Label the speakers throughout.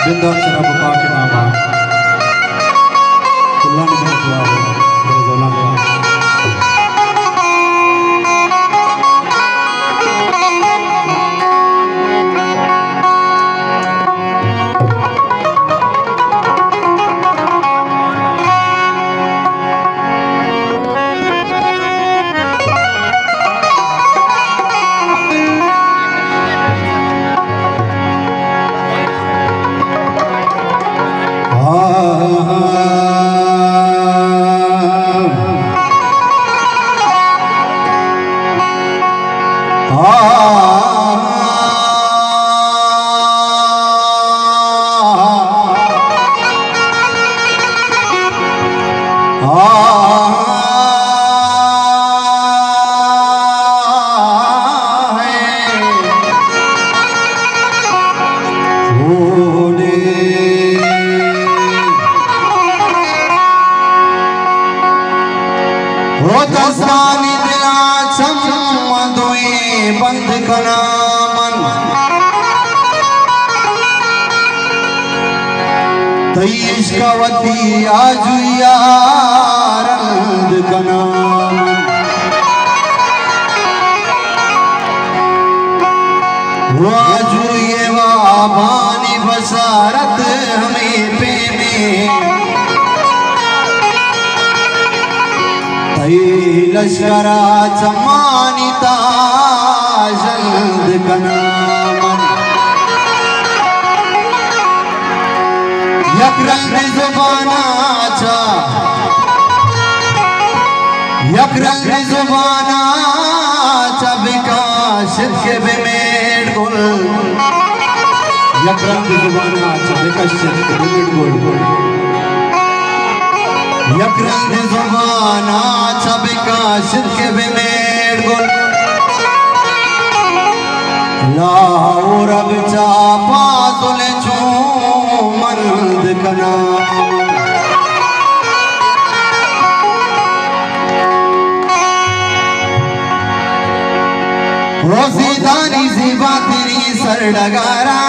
Speaker 1: बिंदाक्षर बपा के नामा कुल्ला ने बना हुआ मेरे जोला में
Speaker 2: दस्तानी दिला चमदुए बंद कना मन तईश कवती आजु यारंद कना वाजु ये वाबानी बसारत हमें पे में लश्करा चमानिता जल्द कनामन यकरंग जुबानाचा विकास के बेमेड गुल यकरंग जुबानाचा विकास के बेमेड गुल यकरंग जुबानाचा विकास के बेमेड गुल लाओ रब चापा तुले छो मंद कना रोज़ीदानी ज़िबा तेरी सर डगारा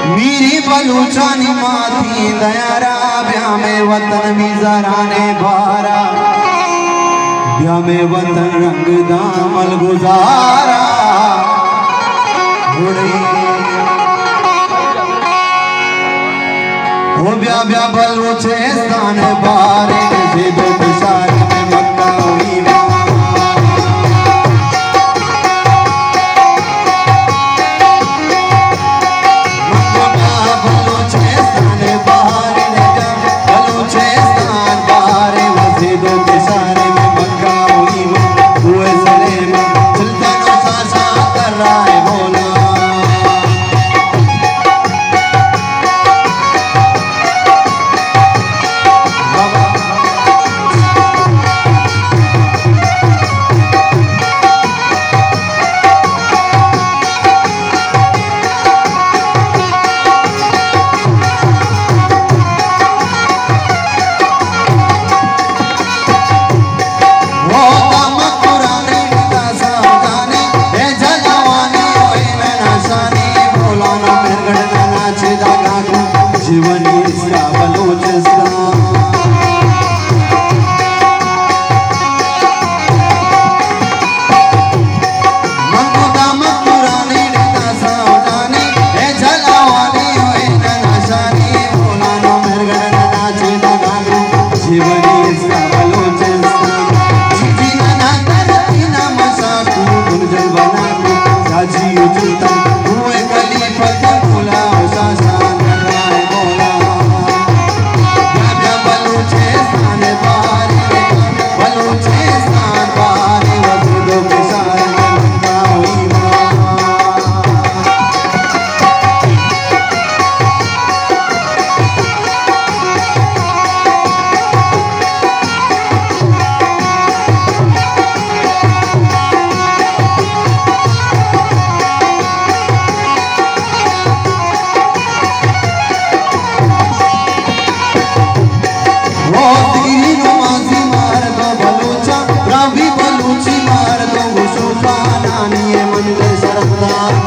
Speaker 2: मेरी बलूचानी माथी दयारा ब्याह में वतन भी जराने भारा ब्याह में वतन रंग दामल गुजारा हो ब्याह ब्याह बलूचे स्थान बारे से दो बिसारे में मक्का हुई
Speaker 3: Bye.